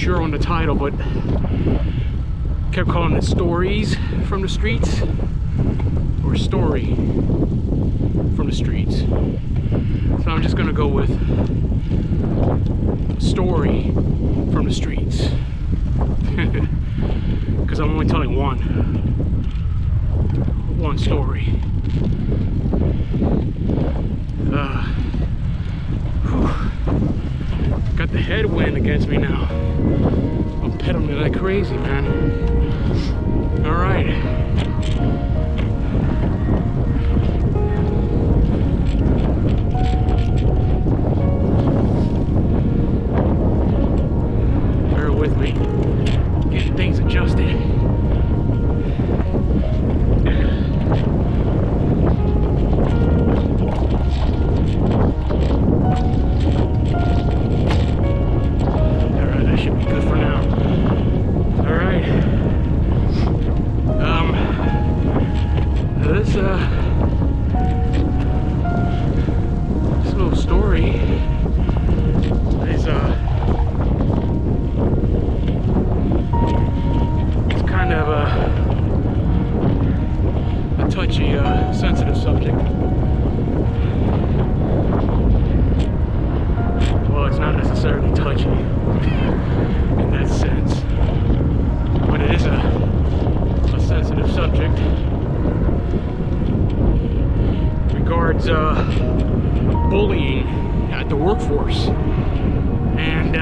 sure on the title, but kept calling it Stories from the Streets or Story from the Streets. So I'm just gonna go with Story from the Streets. Because I'm only telling one story. Got the headwind against me now. I'm pedaling like crazy, man. All right. Bear with me. Getting things adjusted. This little story is it's kind of a touchy, sensitive subject. Well, it's not necessarily touchy in that sense, but it is a sensitive subject. Regards bullying at the workforce, and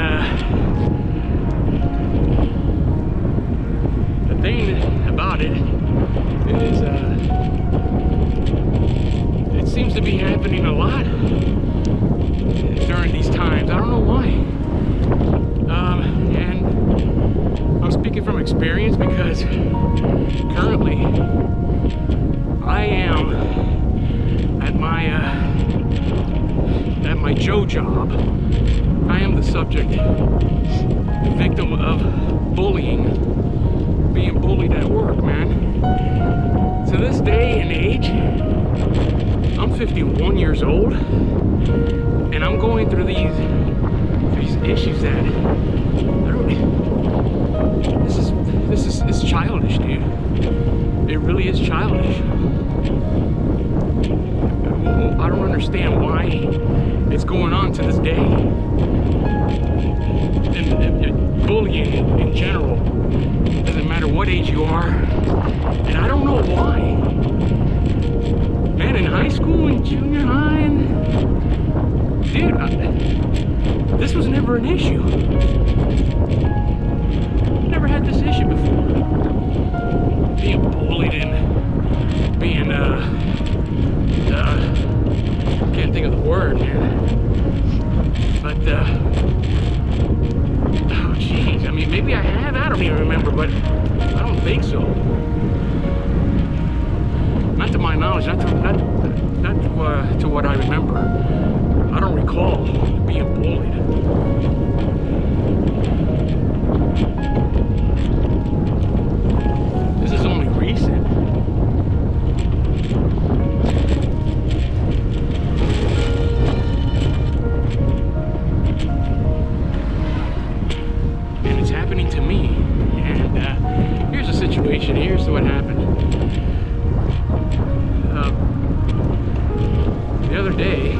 the thing about it is it seems to be happening a lot during these times. I don't know why, and I'm speaking from experience because currently I am at my Joe job. I am the subject, the victim of bullying, being bullied at work, man. To this day and age, I'm 51 years old, and I'm going through these issues that I don't. This is childish, dude. It really is childish. I don't understand why it's going on to this day. And bullying in general, doesn't matter what age you are, and I don't know why. Man, in high school and junior high, and dude, this was never an issue. Never had this issue before. Being bullied and being can't think of the word, man. But oh jeez, I mean, maybe I have. I don't even remember, but I don't think so. Not to my knowledge. Not to what I remember. I don't recall being bullied. This is only recent. To me, and here's the situation. Here's what happened. The other day,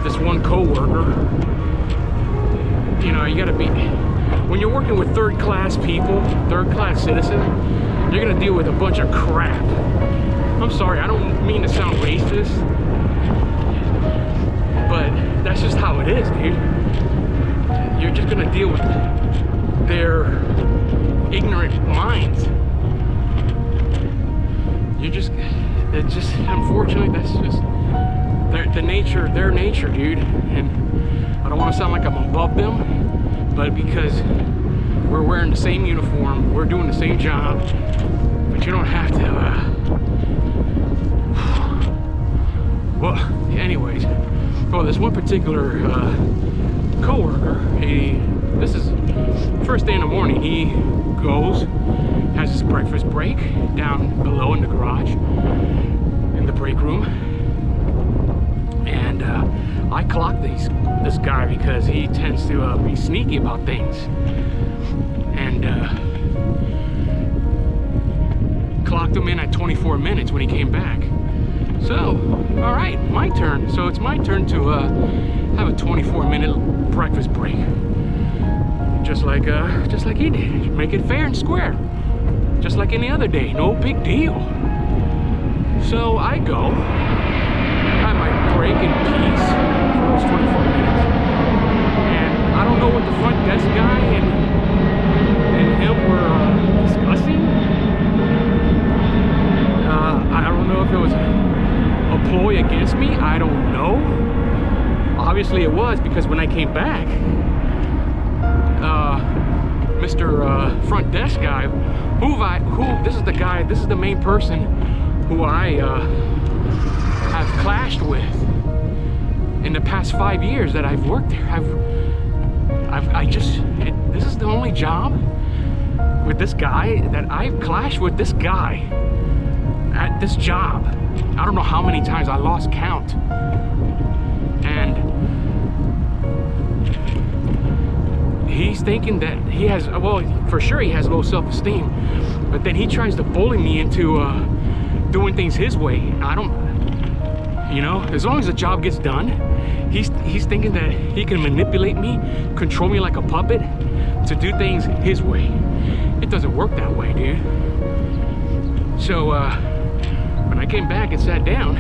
this one co-worker, you know, you gotta be, when you're working with third-class people, third-class citizens, you're gonna deal with a bunch of crap. I'm sorry, I don't mean to sound racist, but that's just how it is, dude. You're just gonna deal with their ignorant minds. It's just, unfortunately, that's just their nature, dude. And I don't want to sound like I'm above them, but because we're wearing the same uniform, we're doing the same job, but you don't have to, well, anyways, well, this one particular, co-worker, this is first day in the morning, he goes, has his breakfast break down below in the garage, in the break room, and I clock these this guy because he tends to be sneaky about things. And clocked him in at 24 minutes when he came back. So, all right, my turn. So it's my turn to have a 24-minute breakfast break, just like he did. Make it fair and square, just like any other day. No big deal. So I go. I might break in peace for those 24 minutes, and I don't know what the front desk guy and him were discussing. I don't know if it was a ploy against me. I don't know. Obviously it was, because when I came back, Mr. Front Desk guy, this is the main person who I have clashed with in the past 5 years that I've worked there. This is the only job with this guy that I've clashed with this guy at this job. I don't know how many times, I lost count. And he's thinking that he has, well, for sure he has low self-esteem, but then he tries to bully me into doing things his way. I don't, you know, as long as the job gets done, he's thinking that he can manipulate me, control me like a puppet to do things his way. It doesn't work that way, dude. So when I came back and sat down,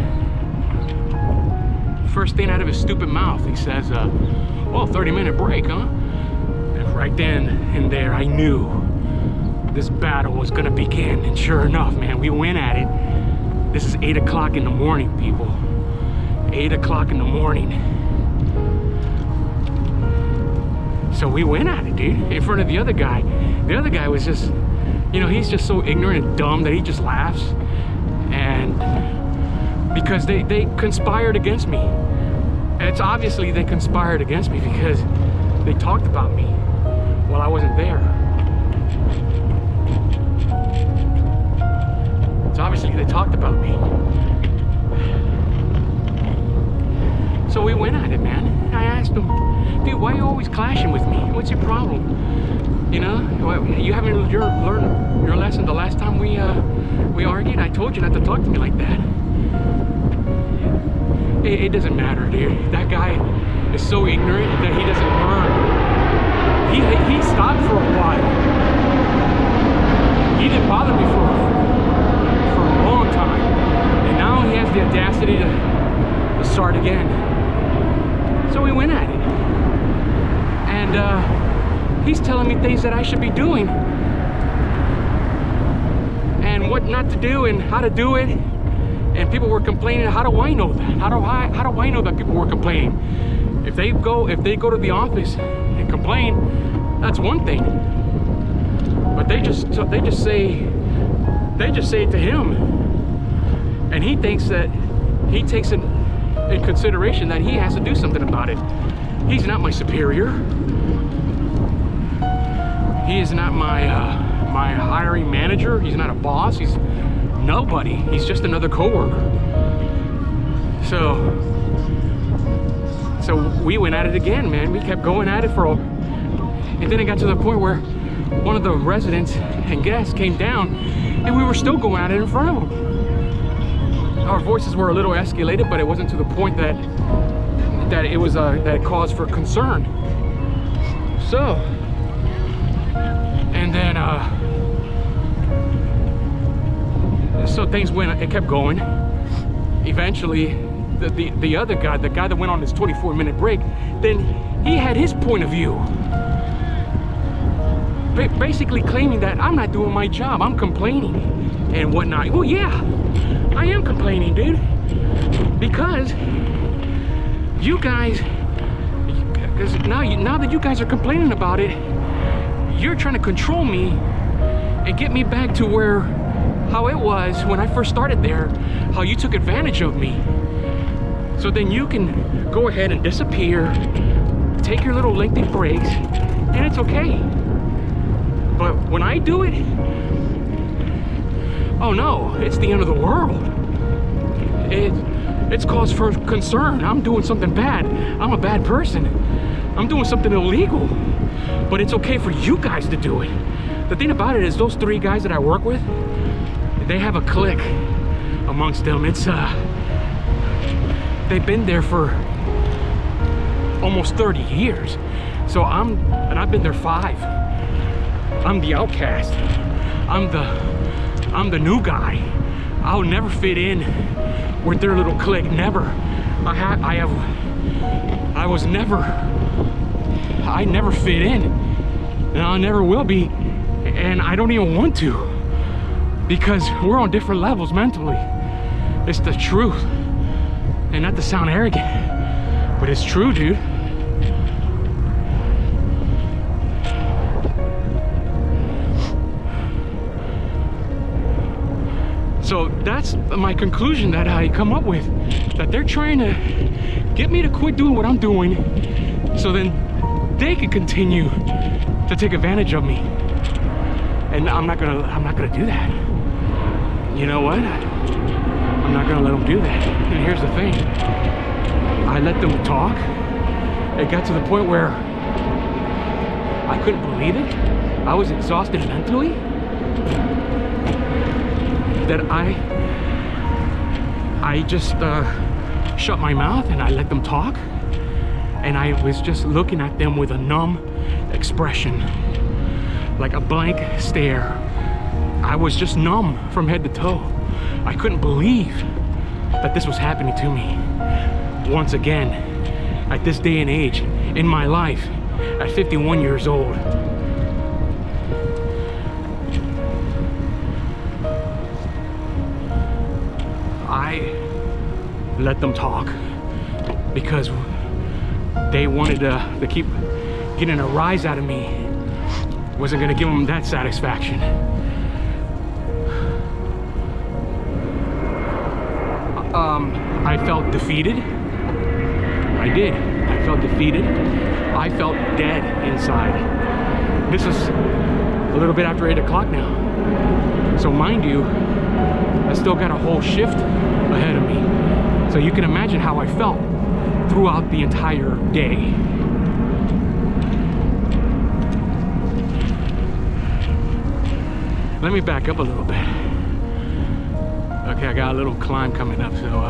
first thing out of his stupid mouth, he says, well, 30-minute break, huh? And right then and there, I knew this battle was gonna begin. And sure enough, man, we went at it. This is 8 o'clock in the morning, people. 8 o'clock in the morning. So we went at it, dude, in front of the other guy. The other guy was just, you know, he's just so ignorant and dumb that he just laughs. And because they conspired against me. And it's obviously they conspired against me because they talked about me while I wasn't there. It's obviously they talked about me. So we went at it, man. I asked him, dude, why are you always clashing with me? What's your problem? You know, you haven't learned your lesson the last time we argued? I told you not to talk to me like that. It doesn't matter, dude. That guy is so ignorant that he doesn't learn. He stopped for a while. He didn't bother me for a long time. And now he has the audacity to start again. So we went at it. And he's telling me things that I should be doing. And what not to do and how to do it. And people were complaining. How do I know that? How do I know that people were complaining? If they go to the office and complain, that's one thing. But they just say it to him, and he thinks that he takes it in consideration that he has to do something about it. He's not my superior. He is not my hiring manager. He's not a boss. He's nobody. He's just another coworker. So we went at it again, man. We kept going at it and then it got to the point where one of the residents and guests came down, and we were still going at it in front of them. Our voices were a little escalated, but it wasn't to the point that it was that caused for concern. So, and then so things it kept going. Eventually, the other guy, the guy that went on his 24-minute break, then he had his point of view. Basically claiming that I'm not doing my job, I'm complaining and whatnot. Well, yeah, I am complaining, dude. Because you guys, now that you guys are complaining about it, you're trying to control me and get me back to how it was when I first started there, how you took advantage of me. So then you can go ahead and disappear, take your little lengthy breaks, and it's okay. But when I do it, oh no, it's the end of the world. it's cause for concern. I'm doing something bad. I'm a bad person. I'm doing something illegal. But it's okay for you guys to do it. The thing about it is those 3 guys that I work with, they have a clique amongst them. It's they've been there for almost 30 years. So I've been there 5. I'm the outcast. I'm the new guy. I'll never fit in with their little clique. Never. I never fit in, and I never will be, and I don't even want to, because we're on different levels mentally. It's the truth, and not to sound arrogant, but it's true, dude. So that's my conclusion that I come up with, that they're trying to get me to quit doing what I'm doing so then they can continue to take advantage of me. And I'm not gonna do that. You know what? I'm not gonna let them do that. And here's the thing. I let them talk. It got to the point where I couldn't believe it. I was exhausted mentally. That I just shut my mouth and I let them talk, and I was just looking at them with a numb expression, like a blank stare. I was just numb from head to toe. I couldn't believe that this was happening to me once again at this day and age in my life at 51 years old. I let them talk because they wanted to keep getting a rise out of me. Wasn't gonna give them that satisfaction. I felt defeated. I did. I felt defeated. I felt dead inside. This is a little bit after 8 o'clock now. So mind you, I still got a whole shift ahead of me. So you can imagine how I felt throughout the entire day. Let me back up a little bit. Okay, I got a little climb coming up, so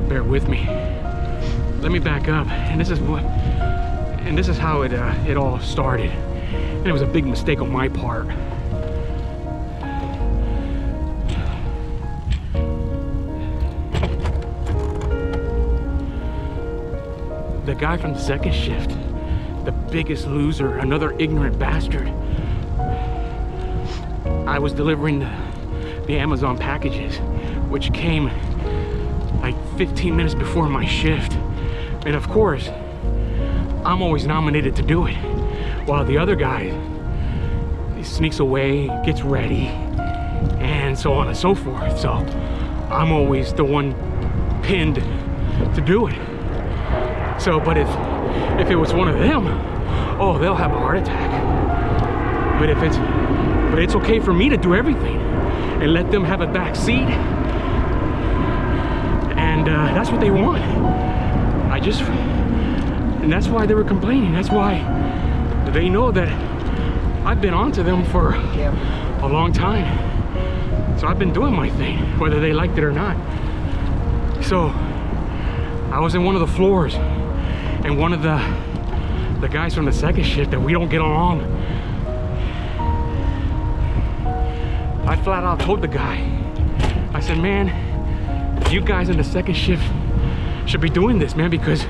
bear with me. Let me back up, and this is how it all started. And it was a big mistake on my part. The guy from the second shift, the biggest loser, another ignorant bastard. I was delivering the Amazon packages, which came like 15 minutes before my shift. And of course, I'm always nominated to do it, while the other guy, he sneaks away, gets ready, and so on and so forth. So I'm always the one pinned to do it. So, but if it was one of them, oh, they'll have a heart attack. But it's okay for me to do everything and let them have a back seat. And that's what they want. And that's why they were complaining. That's why they know that I've been onto them for a long time. So I've been doing my thing, whether they liked it or not. So I was in one of the floors, and one of the guys from the second shift that we don't get along, I flat out told the guy, I said, man, you guys in the second shift should be doing this, man, because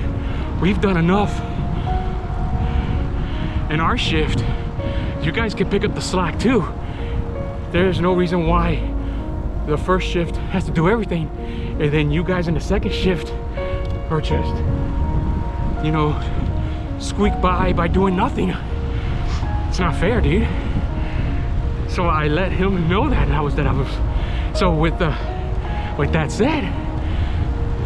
we've done enough. In our shift, you guys can pick up the slack too. There's no reason why the first shift has to do everything, and then you guys in the second shift are just, you know, squeak by doing nothing. It's not fair, dude. So I let him know that, and I was. So with that said,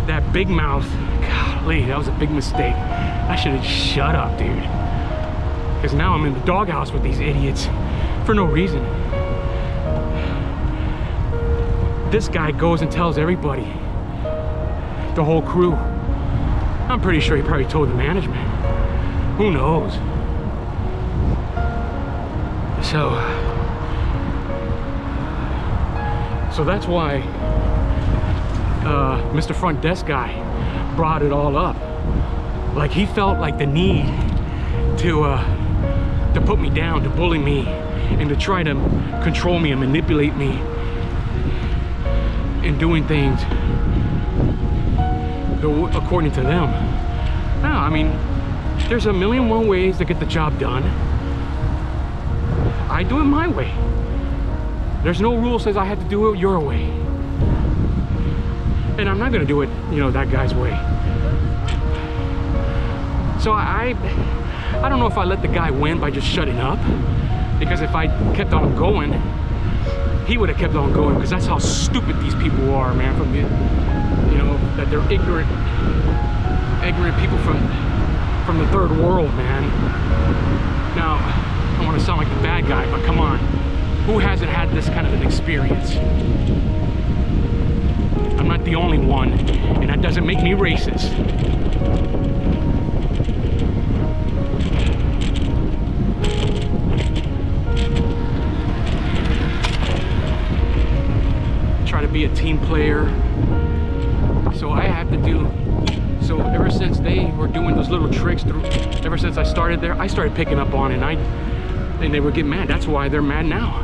that big mouth, golly, that was a big mistake. I should have shut up, dude. Because now I'm in the doghouse with these idiots for no reason. This guy goes and tells everybody the whole crew. I'm pretty sure he probably told the management. Who knows? So that's why Mr. Front Desk guy brought it all up. Like, he felt like the need to put me down, to bully me, and to try to control me and manipulate me in doing things according to them. No, I mean, there's a million and one ways to get the job done. I do it my way. There's no rule says I have to do it your way. And I'm not gonna do it, you know, that guy's way. So I don't know if I let the guy win by just shutting up, because if I kept on going, he would have kept on going, because that's how stupid these people are, man. From the, you know, that they're ignorant people from the third world, man. Now, I don't want to sound like the bad guy, but come on, who hasn't had this kind of an experience? I'm not the only one, and that doesn't make me racist. Try to be a team player. So I have to do, so ever since they were doing those little tricks, ever since I started there, I started picking up on it, and they were getting mad. That's why they're mad now.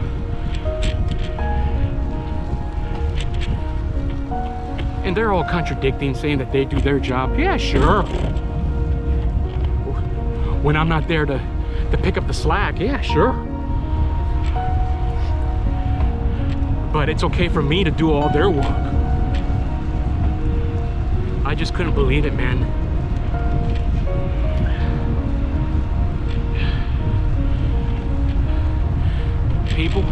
And they're all contradicting, saying that they do their job. Yeah, sure. When I'm not there to pick up the slack, yeah, sure. But it's okay for me to do all their work. I just couldn't believe it, man. People,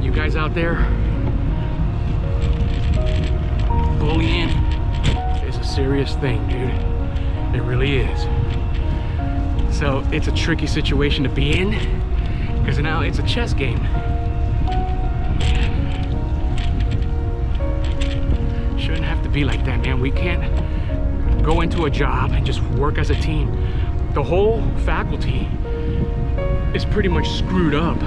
you guys out there, bullying is a serious thing, dude. It really is. So it's a tricky situation to be in, because now it's a chess game. Shouldn't have to be like that, man. We can't go into a job and just work as a team. The whole faculty is pretty much screwed up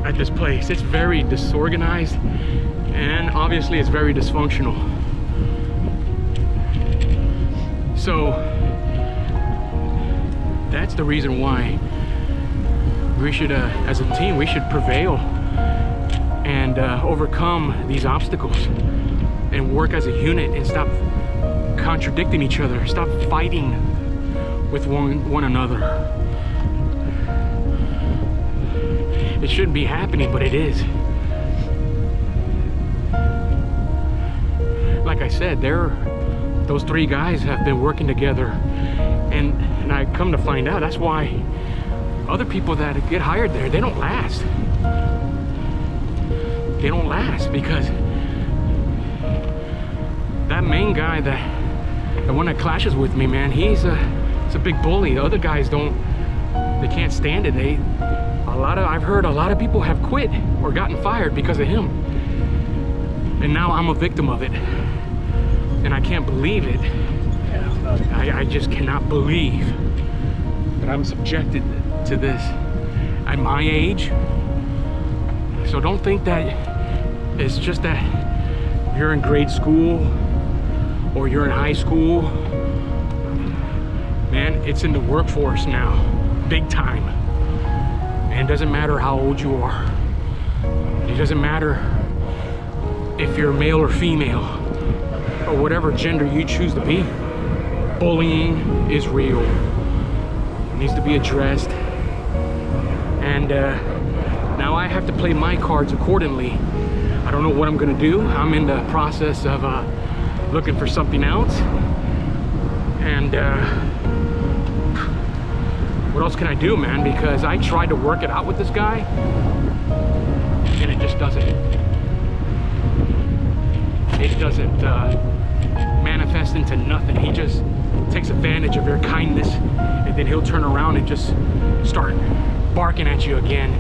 at this place. It's very disorganized, and obviously it's very dysfunctional. So that's the reason why we should, as a team, we should prevail and overcome these obstacles and work as a unit and stop contradicting each other, stop fighting with one another. It shouldn't be happening, but it is. Like I said, those three guys have been working together, and I come to find out that's why other people that get hired there, they don't last. They don't last because that main guy, the one that clashes with me, man, he's a big bully. The other guys they can't stand it. I've heard a lot of people have quit or gotten fired because of him. And now I'm a victim of it. And I can't believe it. I just cannot believe that I'm subjected to this at my age. So don't think that it's just that you're in grade school or you're in high school. Man, it's in the workforce now, big time. And it doesn't matter how old you are. It doesn't matter if you're male or female or whatever gender you choose to be. Bullying is real. It needs to be addressed. And now I have to play my cards accordingly. I don't know what I'm gonna do. I'm in the process of looking for something else. And what else can I do, man? Because I tried to work it out with this guy, and it just doesn't. It doesn't manifest into nothing. He just takes advantage of your kindness, and then he'll turn around and just start barking at you again.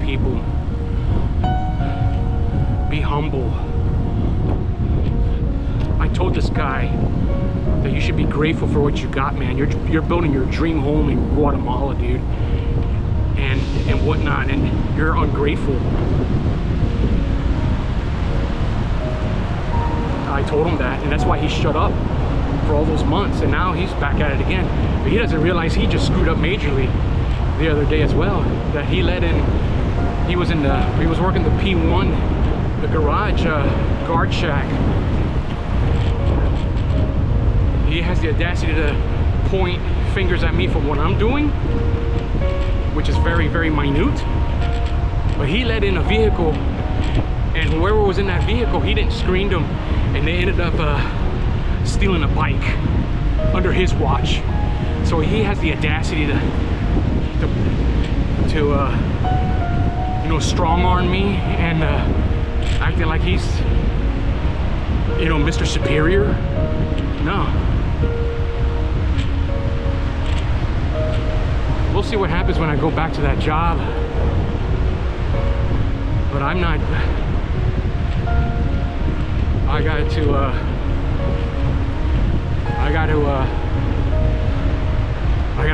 people. Be humble. I told this guy that you should be grateful for what you got, man. You're building your dream home in Guatemala, dude, and whatnot, and you're ungrateful. I told him that, and that's why he shut up for all those months, and now he's back at it again. But he doesn't realize he just screwed up majorly the other day as well. That he let in, he was working the P1, the garage guard shack. He has the audacity to point fingers at me for what I'm doing, which is very, very minute. But he let in a vehicle, and whoever was in that vehicle, he didn't screen them, and they ended up stealing a bike under his watch. So he has the audacity to you know, strong arm me and acting like he's, you know, Mr. Superior. No. We'll see what happens when I go back to that job. But I'm not. I got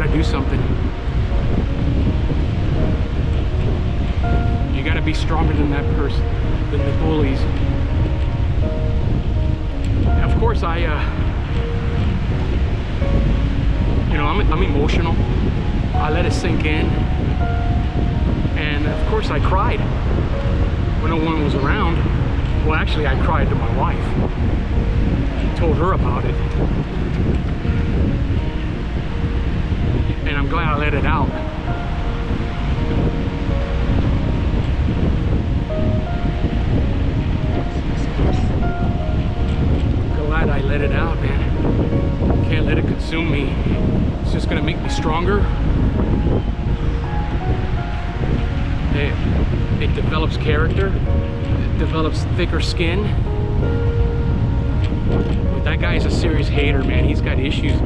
to do something. You got to be stronger than that person, than the bullies. And of course, you know, I'm emotional. I let it sink in, and of course, I cried when no one was around. Well, actually, I cried to my wife. Told her about it. And I'm glad I let it out. Glad I let it out, man. Can't let it consume me. It's just gonna make me stronger. It develops character. It develops thicker skin. But that guy is a serious hater, man. He's got issues,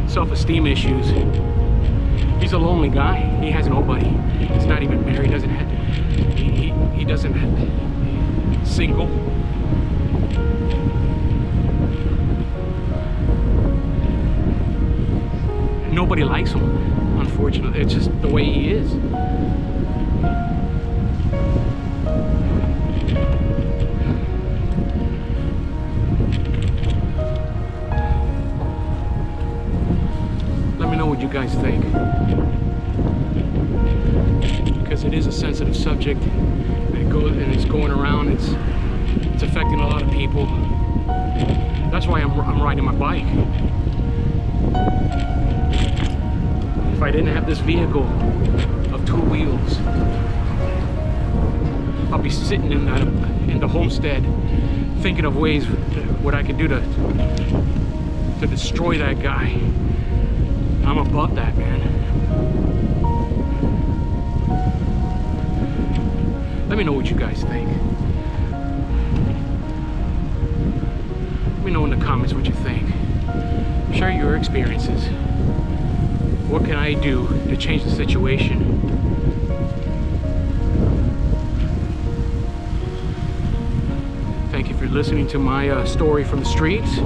self-esteem issues. He's a lonely guy. He has nobody. He's not even married. He doesn't single. Nobody likes him, unfortunately. It's just the way he is. Let me know what you guys think, because it is a sensitive subject, and it's going around. It's affecting a lot of people. That's why I'm riding my bike. If I didn't have this vehicle of 2 wheels, I'll be sitting in the homestead thinking of ways what I could do to destroy that guy. I'm above that, man. Let me know what you guys think. Let me know in the comments what you think. Share your experiences. What can I do to change the situation? Thank you for listening to my story from the streets.